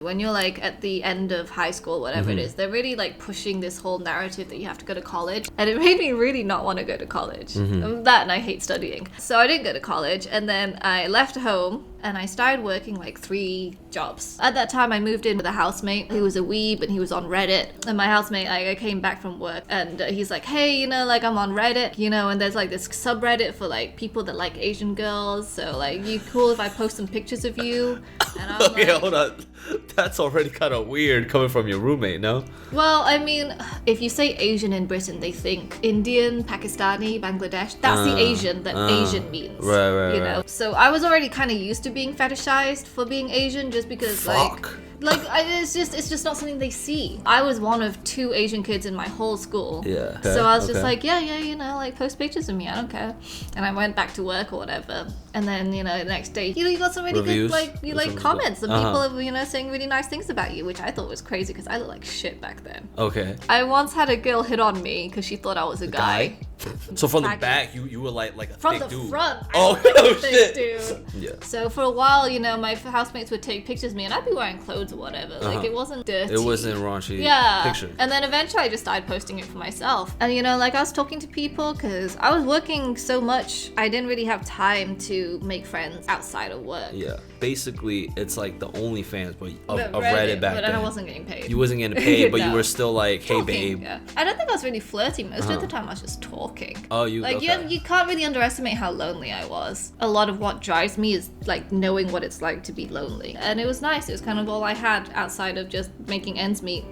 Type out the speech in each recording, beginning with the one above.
When you're like at the end of high school, whatever it is, they're really like pushing this whole narrative that you have to go to college. And it made me really not want to go to college. That and I hate studying. So I didn't go to college, and then I left home and I started working like 3 jobs. At that time, I moved in with a housemate who was a weeb and he was on Reddit. And my housemate, I came back from work and he's like, hey, you know, like I'm on Reddit, you know, and there's like this subreddit for like people that like Asian girls. So like, you cool if I post some pictures of you? And I'm Okay, like, hold on. That's already kind of weird coming from your roommate, no? well, I mean, if you say Asian in Britain, they think Indian, Pakistani, Bangladesh. That's the Asian that Asian means. Right, you know? So I was already kind of used to being fetishized for being Asian just because it's just not something they see. I was one of 2 Asian kids in my whole school. Yeah. Okay, So I was just like, yeah, you know, like post pictures of me, I don't care. And I went back to work or whatever. And then, you know, the next day, you know, you got some really Reviews, good, like comments. And people are, you know, saying really nice things about you, which I thought was crazy because I looked like shit back then. Okay. I once had a girl hit on me because she thought I was a guy. So from the back, you were like a From thick the dude. front, I Oh, was like a shit. thick dude. Yeah. So for a while, you know, my housemates would take pictures of me and I'd be wearing clothes or whatever. Like, it wasn't dirty. It wasn't raunchy pictures. And then eventually I just started posting it for myself. And, you know, like I was talking to people because I was working so much, I didn't really have time to make friends outside of work. Yeah. Basically, it's like the OnlyFans of But Reddit back but then. I wasn't getting paid. You wasn't getting paid, but you No. were still like, hey, Talking, babe. yeah. I don't think I was really flirty. Most of the time I was just talking. Oh, you Like, okay. you can't really underestimate how lonely I was. A lot of what drives me is like knowing what it's like to be lonely. And it was nice. It was kind of all I had outside of just making ends meet.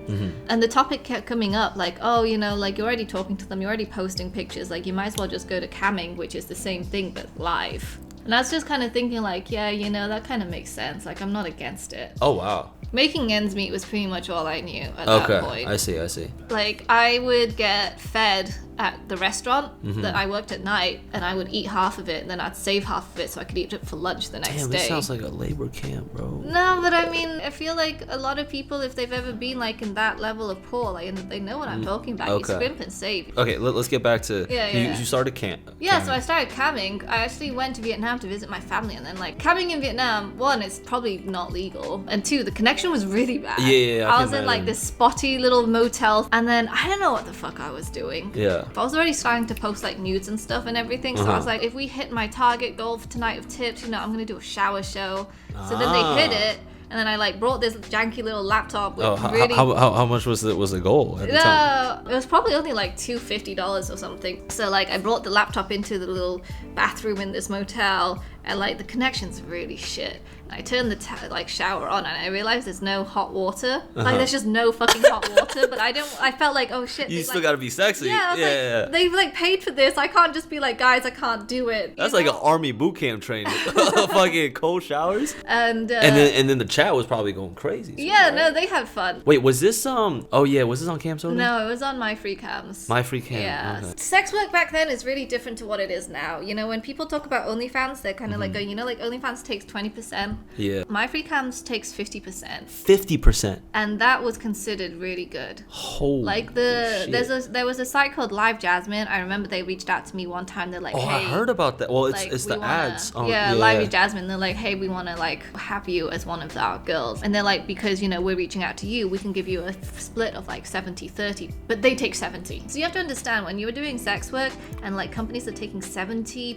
And the topic kept coming up like, oh, you know, like you're already talking to them, you're already posting pictures, like you might as well just go to camming, which is the same thing but live. And I was just kind of thinking like, yeah, you know, that kind of makes sense. Like, I'm not against it. Oh, wow. Making ends meet was pretty much all I knew at that point. I see. Like, I would get fed at the restaurant that I worked at night, and I would eat half of it, and then I'd save half of it so I could eat it for lunch the next Damn, day. this sounds like a labor camp, bro. No, but I mean, I feel like a lot of people, if they've ever been like in that level of poor, like, and they know what I'm talking about. Okay. You scrimp and save. Okay, let's get back to Yeah. You started camp. Yeah, so I started camming. I actually went to Vietnam to visit my family, and then like camming in Vietnam, 1, it's probably not legal, and 2, the connection was really bad. Yeah, I can was in like imagine. this spotty little motel, and then I don't know what the fuck I was doing. Yeah. I was already starting to post like nudes and stuff and everything, so I was like, if we hit my target goal for tonight of tips, you know, I'm gonna do a shower show. So then they hit it. And then I like brought this janky little laptop with really. How much was the goal at the time? No, it was probably only like $250 or something. So like I brought the laptop into the little bathroom in this motel, and like the connection's really shit. And I turned the like shower on, and I realized there's no hot water. Like there's just no fucking hot water. But I felt like, oh shit. You they, still like, gotta be sexy. Yeah, I was like, they've like paid for this. I can't just be like, guys, I can't do it. That's like an army boot camp training. Fucking cold showers. And then the chat was probably going crazy. So, yeah, right? no, they had fun. Wait, was this was this on Cam Soda? No, it was on My Free Cams. My Free Cam. Yeah. Okay. Sex work back then is really different to what it is now. You know, when people talk about OnlyFans, they're kind of like going, you know, like OnlyFans takes 20%. Yeah. My Free Cams takes 50%. 50%. And that was considered really good. Holy Like shit. there was a site called Live Jasmine. I remember they reached out to me one time. They're like, Oh, hey, I heard about that. Well, it's like, it's we the wanna- ads. Yeah, Live Jasmine. They're like, hey, we want to like have you as one of our girls. And they're like, because, you know, we're reaching out to you, we can give you a split of like 70-30, but they take 70. So you have to understand, when you're doing sex work and like companies are taking 70%,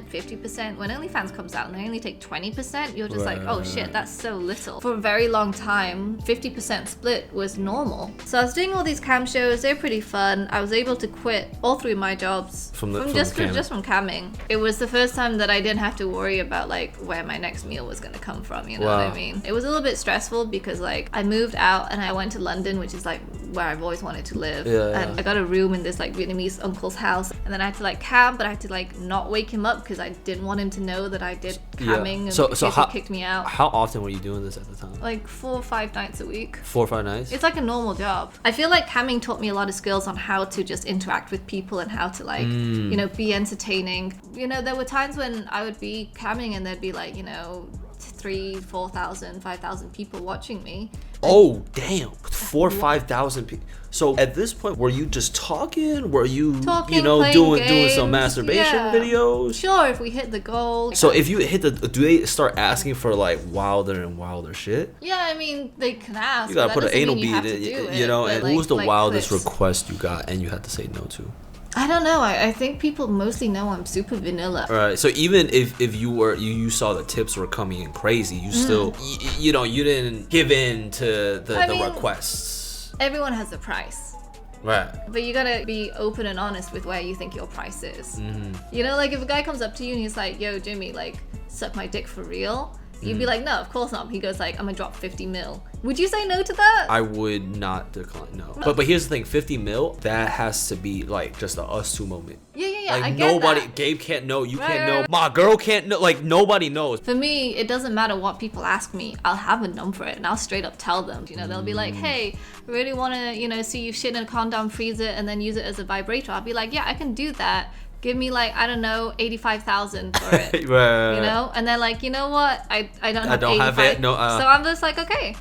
50%, when OnlyFans comes out and they only take 20%, you're just like, oh shit, that's so little. For a very long time, 50% split was normal. So I was doing all these cam shows. They're pretty fun. I was able to quit all 3 of my jobs from camming. It was the first time that I didn't have to worry about like where my next meal was going to come from, you know what I mean? It was a little bit stressful because like I moved out and I went to London, which is like where I've always wanted to live. And I got a room in this like Vietnamese uncle's house, and then I had to like cam, but I had to like not wake him up because I didn't want him to know that I did camming. And So he kicked me out. How often were you doing this at the time? Like 4 or 5 nights a week. 4 or 5 nights? It's like a normal job. I feel like camming taught me a lot of skills on how to just interact with people and how to like, you know, be entertaining. You know, there were times when I would be camming and there'd be like, you know, 3,000, 4,000, 5,000 people watching me. Oh, damn. 4 or 5,000 people. So at this point, were you just talking? Were you, Talking, doing some masturbation yeah. videos? Sure, if we hit the goal. So if you hit the, do they start asking for like wilder and wilder shit? Yeah, I mean, they can ask. You gotta but put that an anal doesn't mean bead you have to in, do it, and but, who was the like wildest clips. request you got and you had to say no to? I don't know. I think people mostly know I'm super vanilla. All right. So even if you saw the tips were coming in crazy, you still you you didn't give in to the requests. Everyone has a price. Right. But you gotta be open and honest with where you think your price is. Mm-hmm. You know, like if a guy comes up to you and he's like, yo, Jimmy, like, suck my dick for real? You'd be like, no, of course not. He goes like, I'm gonna drop 50 mil. Would you say no to that? I would not decline, no. But here's the thing, 50 mil, that has to be like just a us two moment. Yeah, Like I get nobody, that. Gabe can't know, you Right, can't right, know, my girl can't know, like nobody knows. For me, it doesn't matter what people ask me. I'll have a number for it and I'll straight up tell them. You know, they'll be like, hey, I really wanna, see you shit in a condom, freeze it, and then use it as a vibrator. I'll be like, yeah, I can do that. Give me like, I don't know, 85,000 for it. Right. And they're like, you know what? I don't have 85. it. No, So I'm just like, okay.